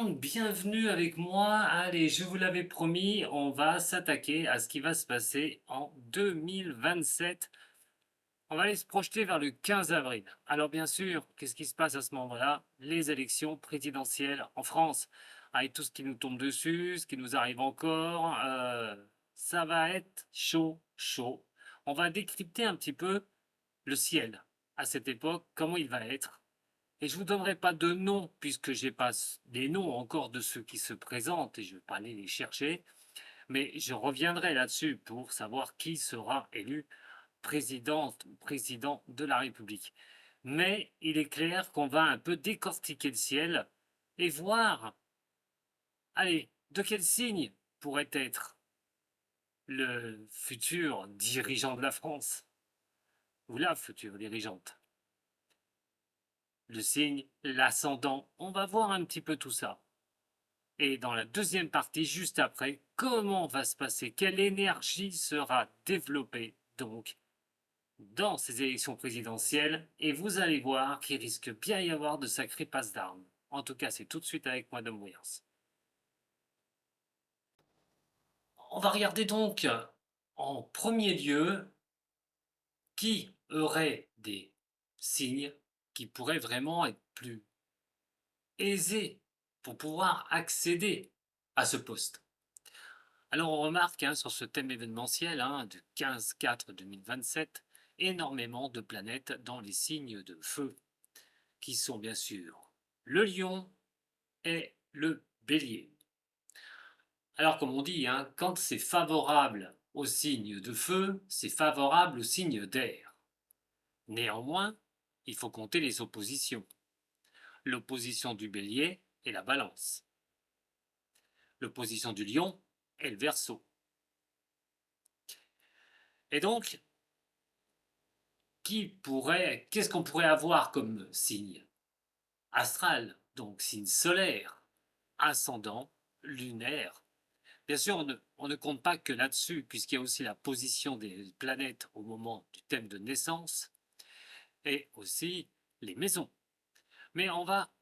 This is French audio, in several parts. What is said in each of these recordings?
monde, bienvenue avec moi. Allez, je vous l'avais promis, on va s'attaquer à ce qui va se passer en 2027. On va aller se projeter vers le 15 avril. Alors bien sûr, qu'est-ce qui se passe à ce moment-là? Les élections présidentielles en France. Avec tout ce qui nous tombe dessus, ce qui nous arrive encore, ça va être chaud, chaud. On va décrypter un petit peu le ciel à cette époque, comment il va être. Et je ne vous donnerai pas de nom, puisque j'ai pas les noms encore de ceux qui se présentent, et je ne vais pas aller les chercher, mais je reviendrai là-dessus pour savoir qui sera élu président de la République. Mais il est clair qu'on va un peu décortiquer le ciel et voir, allez, de quel signe pourrait être le futur dirigeant de la France, ou la future dirigeante. Le signe, l'ascendant, on va voir un petit peu tout ça. Et dans la deuxième partie, juste après, comment va se passer, quelle énergie sera développée donc dans ces élections présidentielles. Et vous allez voir qu'il risque bien y avoir de sacrés passes d'armes. En tout cas, c'est tout de suite avec moi de Moyens. On va regarder donc en premier lieu qui aurait des signes qui pourraient vraiment être plus aisés pour pouvoir accéder à ce poste. Alors on remarque sur ce thème événementiel du 15-4-2027 énormément de planètes dans les signes de feu, qui sont bien sûr le lion et le bélier. Alors comme on dit, quand c'est favorable au signe de feu, c'est favorable au signe d'air. Néanmoins, il faut compter les oppositions. L'opposition du bélier est la balance. L'opposition du lion est le verseau. Et donc, qu'est-ce qu'on pourrait avoir comme signe astral, donc signe solaire, ascendant, lunaire? Bien sûr, on ne compte pas que là-dessus, puisqu'il y a aussi la position des planètes au moment du thème de naissance et aussi les maisons. Mais on va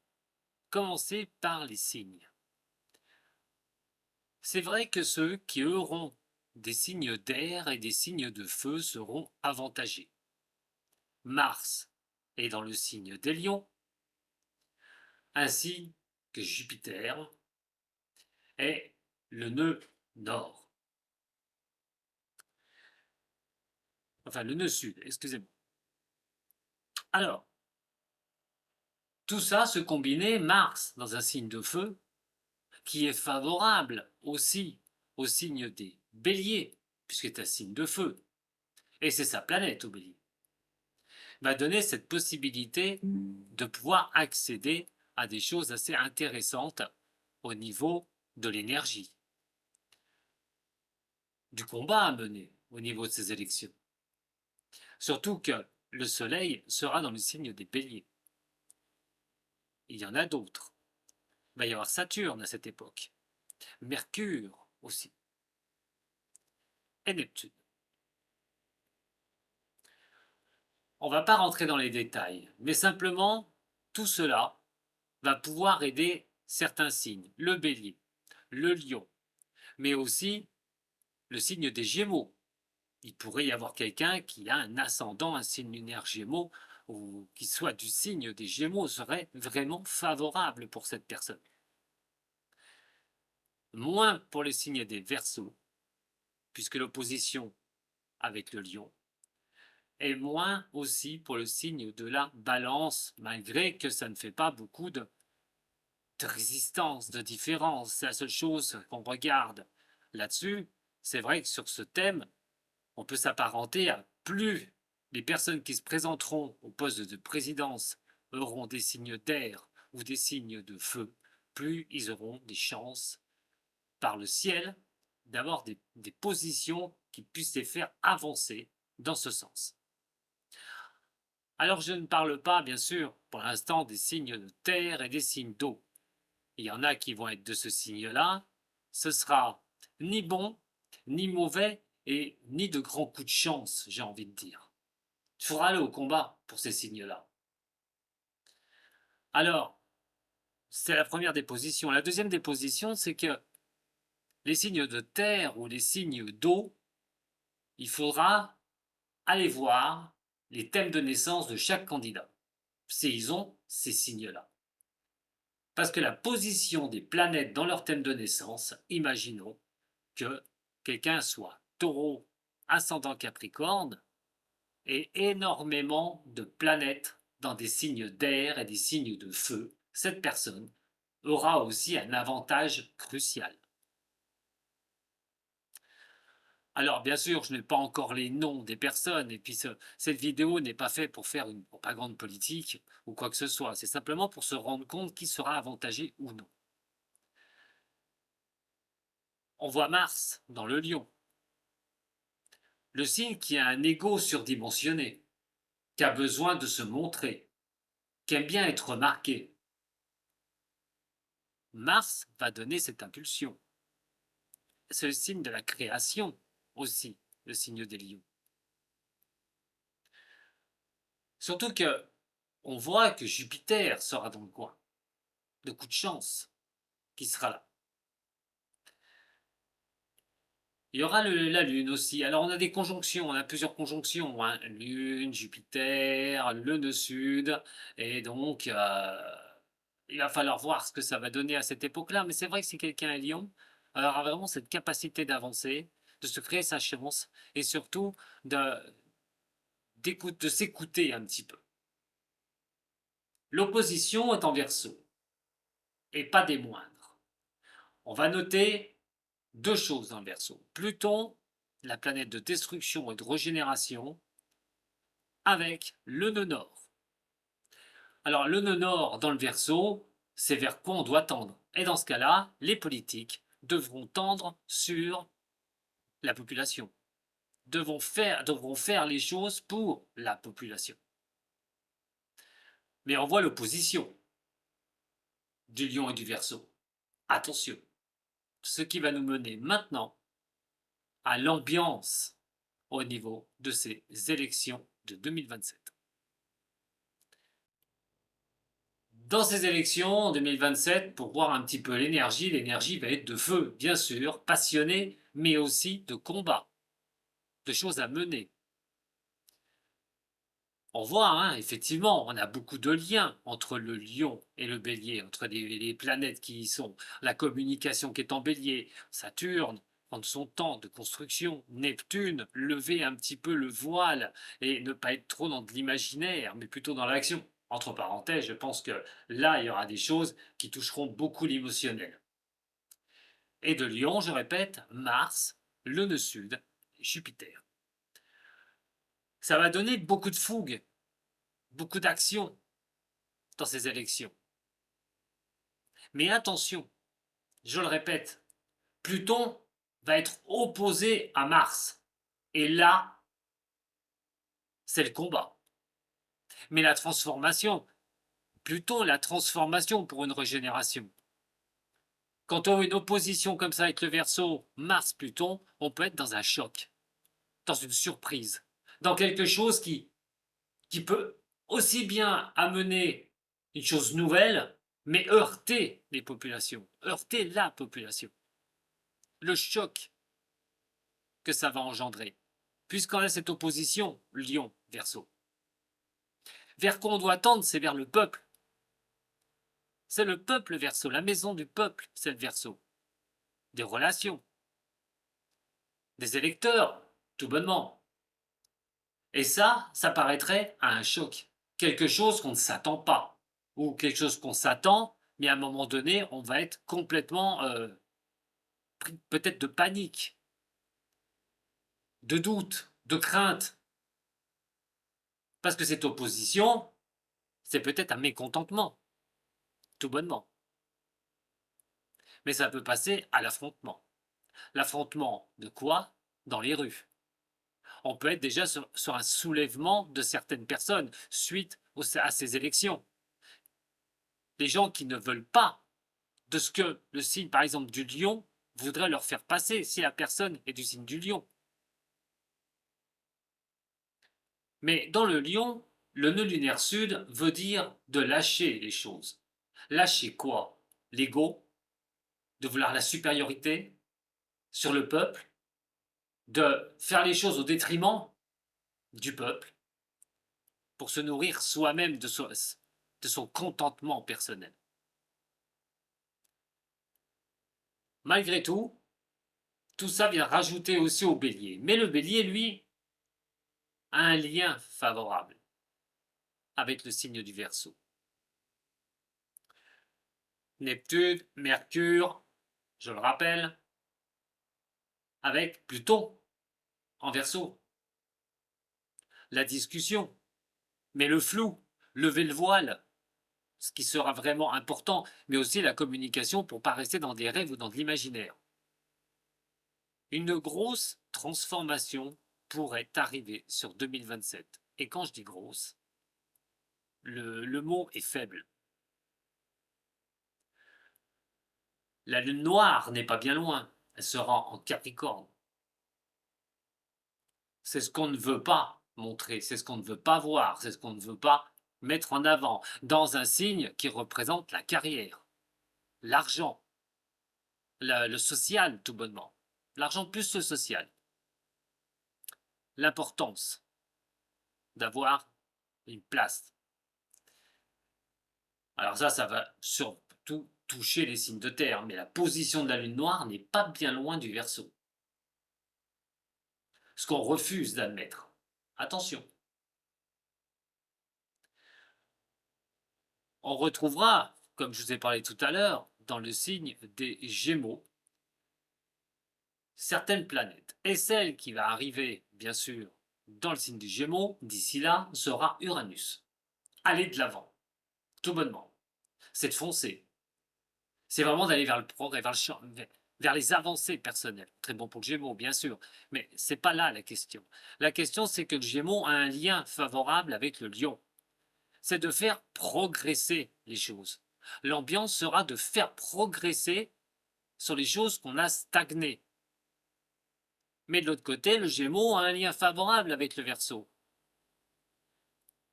commencer par les signes. C'est vrai que ceux qui auront des signes d'air et des signes de feu seront avantagés. Mars est dans le signe des lions, ainsi que Jupiter est le nœud nord. Enfin, le nœud sud, excusez-moi. Alors, tout ça se combinait, Mars dans un signe de feu, qui est favorable aussi au signe des béliers, puisqu'il est un signe de feu, et c'est sa planète au bélier, va donner cette possibilité de pouvoir accéder à des choses assez intéressantes au niveau de l'énergie, du combat à mener au niveau de ces élections. Surtout que le Soleil sera dans le signe des béliers. Il y en a d'autres. Il va y avoir Saturne à cette époque, Mercure aussi, et Neptune. On ne va pas rentrer dans les détails, mais simplement, tout cela va pouvoir aider certains signes, le bélier, le lion, mais aussi le signe des Gémeaux. Il pourrait y avoir quelqu'un qui a un ascendant, un signe lunaire Gémeaux, ou qui soit du signe des Gémeaux, serait vraiment favorable pour cette personne. Moins pour les signes des Verseaux, puisque l'opposition avec le lion, et moins aussi pour le signe de la Balance, malgré que ça ne fait pas beaucoup de résistance, de différence. C'est la seule chose qu'on regarde là-dessus. C'est vrai que sur ce thème, on peut s'apparenter à plus les personnes qui se présenteront au poste de présidence auront des signes d'air ou des signes de feu, plus ils auront des chances par le ciel d'avoir des positions qui puissent les faire avancer dans ce sens. Alors je ne parle pas, bien sûr, pour l'instant des signes de terre et des signes d'eau. Il y en a qui vont être de ce signe-là. Ce sera ni bon, ni mauvais, et ni de grands coups de chance, j'ai envie de dire. Il faudra aller au combat pour ces signes-là. Alors, C'est la première des positions. La deuxième des positions, c'est que les signes de terre ou les signes d'eau, il faudra aller voir les thèmes de naissance de chaque candidat, s'ils ont ces signes-là. Parce que la position des planètes dans leur thème de naissance, imaginons que quelqu'un soit taureau, ascendant capricorne, et énormément de planètes dans des signes d'air et des signes de feu, cette personne aura aussi un avantage crucial. Alors, bien sûr, je n'ai pas encore les noms des personnes, et puis cette vidéo n'est pas faite pour faire une propagande politique ou quoi que ce soit. C'est simplement pour se rendre compte qui sera avantagé ou non. On voit Mars dans le Lion, le signe qui a un ego surdimensionné, qui a besoin de se montrer, qui aime bien être remarqué. Mars va donner cette impulsion. C'est le signe de la création aussi, le signe des lions. Surtout que on voit que Jupiter sera dans le coin. De coup de chance qui sera là. Il y aura la Lune aussi. Alors on a des conjonctions, on a plusieurs conjonctions. Hein. Lune, Jupiter, le nœud sud. Et donc, il va falloir voir ce que ça va donner à cette époque-là. Mais c'est vrai que si quelqu'un est lion, alors aura vraiment cette capacité d'avancer, de se créer sa chance et surtout de, de s'écouter un petit peu. L'opposition est en Verseau, et pas des moindres. On va noter deux choses dans le Verseau. Pluton, la planète de destruction et de régénération, avec le nœud nord. Alors le nœud nord dans le Verseau, c'est vers quoi on doit tendre. Et dans ce cas-là, les politiques devront tendre sur la population, devront faire les choses pour la population. Mais on voit l'opposition du Lion et du Verseau. Attention, ce qui va nous mener maintenant à l'ambiance au niveau de ces élections de 2027. Dans ces élections en 2027, pour voir un petit peu l'énergie va être de feu, bien sûr, passionnée, mais aussi de combat, de choses à mener. On voit, hein, effectivement, on a beaucoup de liens entre le lion et le bélier, entre les planètes qui y sont, la communication qui est en bélier, Saturne, prendre son temps de construction, Neptune, lever un petit peu le voile et ne pas être trop dans de l'imaginaire, mais plutôt dans l'action. Entre parenthèses, je pense que là, il y aura des choses qui toucheront beaucoup l'émotionnel. Et de Lion, je répète, Mars, le nœud sud, Jupiter. Ça va donner beaucoup de fougue, beaucoup d'action dans ces élections. Mais attention, je le répète, Pluton va être opposé à Mars. Et là, c'est le combat. Mais la transformation, Pluton, la transformation pour une régénération. Quand on a une opposition comme ça avec le Verseau, Mars-Pluton, on peut être dans un choc, dans une surprise, dans quelque chose qui peut aussi bien amener une chose nouvelle, mais heurter les populations, heurter la population. Le choc que ça va engendrer, puisqu'on a cette opposition Lion-Verseau. Vers quoi on doit tendre, c'est vers le peuple. C'est le peuple Verseau, la maison du peuple, c'est le Verseau. Des relations, des électeurs, tout bonnement. Et ça paraîtrait à un choc. Quelque chose qu'on ne s'attend pas. Ou quelque chose qu'on s'attend, mais à un moment donné, on va être complètement pris peut-être de panique, de doute, de crainte. Parce que cette opposition, c'est peut-être un mécontentement, tout bonnement. Mais ça peut passer à l'affrontement. L'affrontement de quoi? Dans les rues. On peut être déjà sur un soulèvement de certaines personnes suite à ces élections. Les gens qui ne veulent pas de ce que le signe, par exemple, du lion voudrait leur faire passer si la personne est du signe du lion. Mais dans le lion, le nœud lunaire sud veut dire de lâcher les choses, Lâcher quoi? L'ego, de vouloir la supériorité sur le peuple, de faire les choses au détriment du peuple pour se nourrir soi-même de son contentement personnel. Malgré tout ça vient rajouter aussi au bélier. Mais le bélier, lui, a un lien favorable avec le signe du Verseau. Neptune, Mercure, je le rappelle, avec Pluton en Verseau. La discussion, mais le flou, lever le voile, ce qui sera vraiment important, mais aussi la communication pour ne pas rester dans des rêves ou dans de l'imaginaire. Une grosse transformation pourrait arriver sur 2027. Et quand je dis grosse, le mot est faible. La lune noire n'est pas bien loin, elle sera en Capricorne. C'est ce qu'on ne veut pas montrer, c'est ce qu'on ne veut pas voir, c'est ce qu'on ne veut pas mettre en avant, dans un signe qui représente la carrière, l'argent, le social tout bonnement. L'argent plus le social. L'importance d'avoir une place. Alors ça va surtout toucher les signes de terre, mais la position de la lune noire n'est pas bien loin du Verseau. Ce qu'on refuse d'admettre. Attention. On retrouvera, comme je vous ai parlé tout à l'heure, dans le signe des Gémeaux, certaines planètes. Et celle qui va arriver, bien sûr, dans le signe des Gémeaux, d'ici là, sera Uranus. Allez de l'avant, tout bonnement. C'est de foncer. C'est vraiment d'aller vers le progrès, vers les avancées personnelles. Très bon pour le Gémeaux, bien sûr. Mais ce n'est pas là la question. La question, c'est que le Gémeaux a un lien favorable avec le Lion. C'est de faire progresser les choses. L'ambiance sera de faire progresser sur les choses qu'on a stagnées. Mais de l'autre côté, le Gémeaux a un lien favorable avec le Verseau.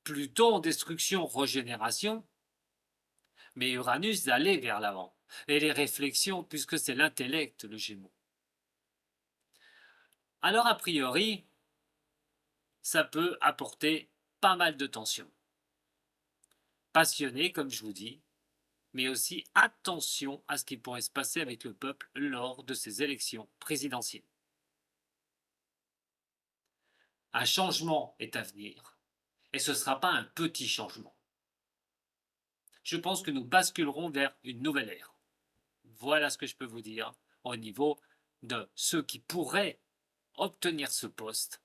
Pluton, destruction, régénération, mais Uranus d'aller vers l'avant. Et les réflexions, puisque c'est l'intellect, le Gémeaux. Alors, a priori, ça peut apporter pas mal de tension. Passionné, comme je vous dis, mais aussi attention à ce qui pourrait se passer avec le peuple lors de ces élections présidentielles. Un changement est à venir, et ce ne sera pas un petit changement. Je pense que nous basculerons vers une nouvelle ère. Voilà ce que je peux vous dire au niveau de ceux qui pourraient obtenir ce poste,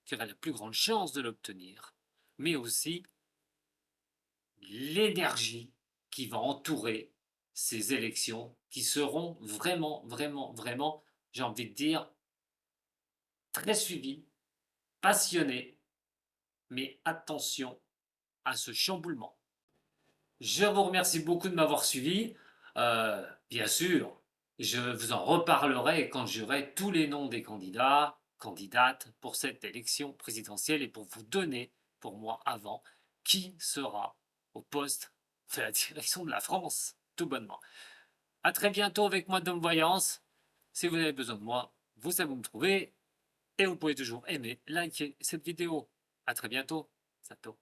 qui auraient la plus grande chance de l'obtenir, mais aussi l'énergie qui va entourer ces élections, qui seront vraiment, vraiment, vraiment, j'ai envie de dire, très suivies, passionnées, mais attention à ce chamboulement. Je vous remercie beaucoup de m'avoir suivi. Bien sûr, je vous en reparlerai quand j'aurai tous les noms des candidats, candidates pour cette élection présidentielle et pour vous donner, pour moi, avant, qui sera au poste de la direction de la France, tout bonnement. À très bientôt avec moi de Voyance. Si vous avez besoin de moi, vous savez où me trouver. Et vous pouvez toujours aimer, liker cette vidéo. À très bientôt. Sato.